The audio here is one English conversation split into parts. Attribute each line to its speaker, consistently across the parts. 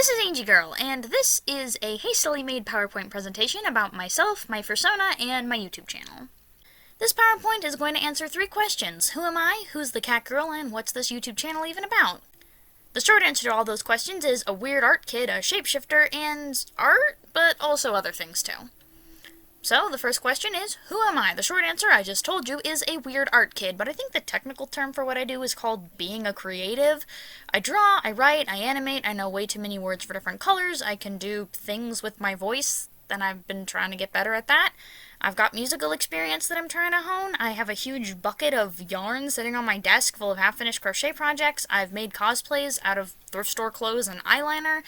Speaker 1: This is Angie Girl, and this is a hastily made PowerPoint presentation about myself, my fursona, and my YouTube channel. This PowerPoint is going to answer 3 questions. Who am I? Who's the cat girl? And what's this YouTube channel even about? The short answer to all those questions is a weird art kid, a shapeshifter, and art, but also other things too. So, the first question is, who am I? The short answer, I just told you, is a weird art kid, but I think the technical term for what I do is called being a creative. I draw, I write, I animate, I know way too many words for different colors, I can do things with my voice, and I've been trying to get better at that. I've got musical experience that I'm trying to hone. I have a huge bucket of yarn sitting on my desk full of half-finished crochet projects. I've made cosplays out of thrift store clothes and eyeliner.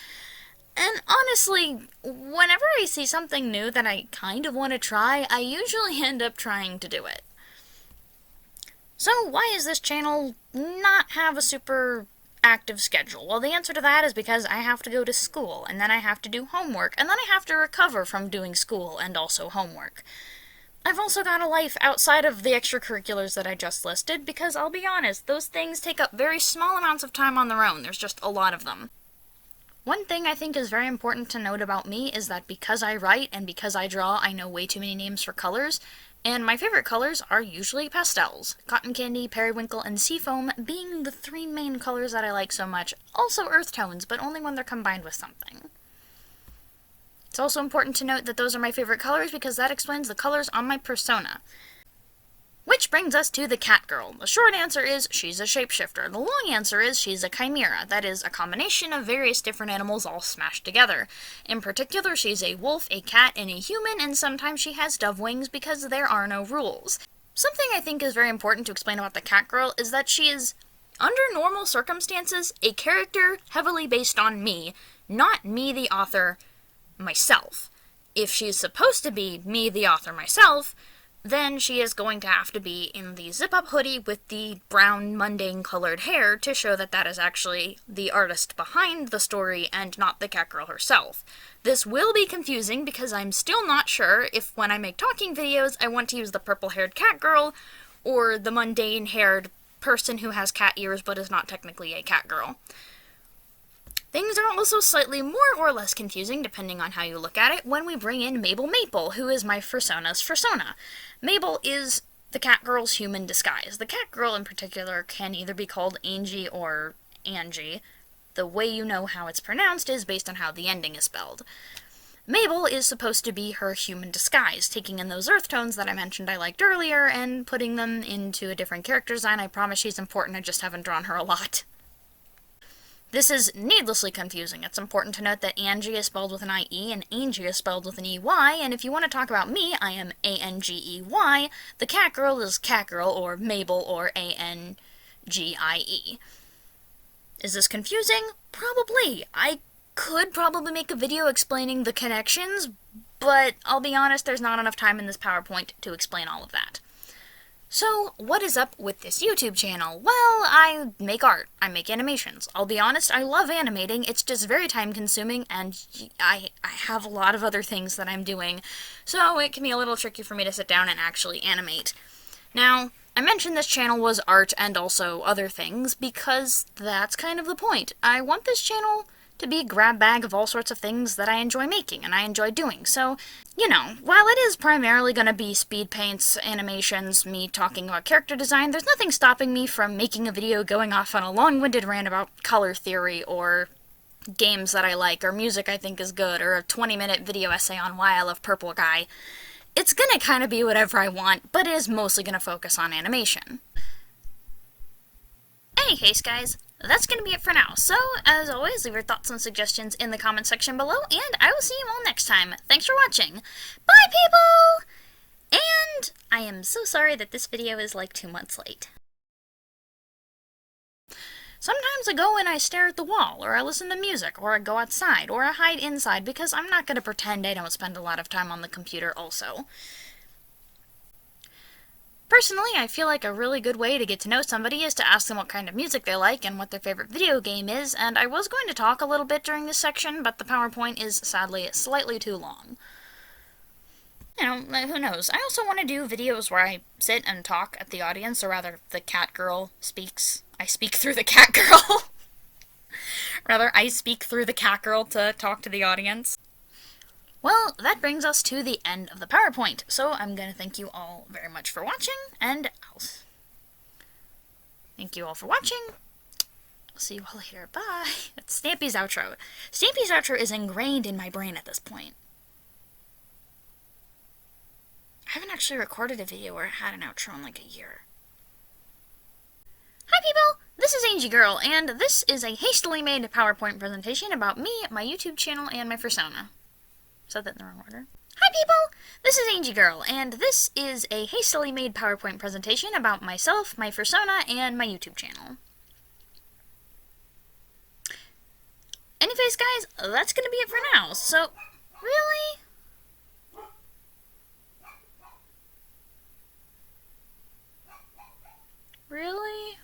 Speaker 1: And honestly, whenever I see something new that I kind of want to try, I usually end up trying to do it. So why does this channel not have a super active schedule? Well, the answer to that is because I have to go to school, and then I have to do homework, and then I have to recover from doing school and also homework. I've also got a life outside of the extracurriculars that I just listed, because I'll be honest, those things take up very small amounts of time on their own. There's just a lot of them. One thing I think is very important to note about me is that because I write and because I draw, I know way too many names for colors, and my favorite colors are usually pastels. Cotton candy, periwinkle, and seafoam being the 3 main colors that I like so much. Also earth tones, but only when they're combined with something. It's also important to note that those are my favorite colors because that explains the colors on my persona. Which brings us to the cat girl. The short answer is she's a shapeshifter. The long answer is she's a chimera. That is a combination of various different animals all smashed together. In particular, she's a wolf, a cat, and a human, and sometimes she has dove wings because there are no rules. Something I think is very important to explain about the cat girl is that she is, under normal circumstances, a character heavily based on me, not me the author myself. If she's supposed to be me the author myself, then she is going to have to be in the zip-up hoodie with the brown, mundane-colored hair to show that that is actually the artist behind the story and not the cat girl herself. This will be confusing because I'm still not sure if when I make talking videos I want to use the purple-haired cat girl or the mundane-haired person who has cat ears but is not technically a cat girl. Things are also slightly more or less confusing, depending on how you look at it, when we bring in Mabel Maple, who is my fursona's fursona. Mabel is the cat girl's human disguise. The cat girl in particular can either be called Angie or Angie. The way you know how it's pronounced is based on how the ending is spelled. Mabel is supposed to be her human disguise, taking in those earth tones that I mentioned I liked earlier and putting them into a different character design. I promise she's important, I just haven't drawn her a lot. This is needlessly confusing. It's important to note that Angie is spelled with an I-E and Angie is spelled with an E-Y, and if you want to talk about me, I am A-N-G-E-Y. The cat girl is cat girl or Mabel or A-N-G-I-E. Is this confusing? Probably. I could probably make a video explaining the connections, but I'll be honest, there's not enough time in this PowerPoint to explain all of that. So, what is up with this YouTube channel? Well, I make art. I make animations. I'll be honest, I love animating. It's just very time-consuming, and I have a lot of other things that I'm doing, so it can be a little tricky for me to sit down and actually animate. Now, I mentioned this channel was art and also other things because that's kind of the point. I want this channel to be a grab bag of all sorts of things that I enjoy making and I enjoy doing. So, you know, while it is primarily going to be speed paints, animations, me talking about character design, there's nothing stopping me from making a video going off on a long-winded rant about color theory or games that I like or music I think is good or a 20-minute video essay on why I love Purple Guy. It's gonna kind of be whatever I want, but it is mostly gonna focus on animation. Any case, guys, that's going to be it for now. So, as always, leave your thoughts and suggestions in the comment section below, and I will see you all next time. Thanks for watching. Bye, people! And I am so sorry that this video is like 2 months late. Sometimes I go and I stare at the wall, or I listen to music, or I go outside, or I hide inside, because I'm not going to pretend I don't spend a lot of time on the computer also. Personally, I feel like a really good way to get to know somebody is to ask them what kind of music they like and what their favorite video game is, and I was going to talk a little bit during this section, but the PowerPoint is sadly slightly too long. You know, who knows. I also want to do videos where I sit and talk at the audience, or rather, the cat girl speaks. I speak through the cat girl. Rather, I speak through the cat girl to talk to the audience. Well, that brings us to the end of the PowerPoint, so I'm going to thank you all very much for watching, and I'll thank you all for watching. I'll see you all later. Bye. That's Stampy's outro. Stampy's outro is ingrained in my brain at this point. I haven't actually recorded a video where it had an outro in like a year. Hi people, this is Angie Girl, and this is a hastily made PowerPoint presentation about me, my YouTube channel, and my fursona. Said that in the wrong order. Hi people, this is Angie Girl, and this is a hastily made PowerPoint presentation about myself, my fursona, and my YouTube channel. Anyways guys, that's gonna be it for now, so, really? Really?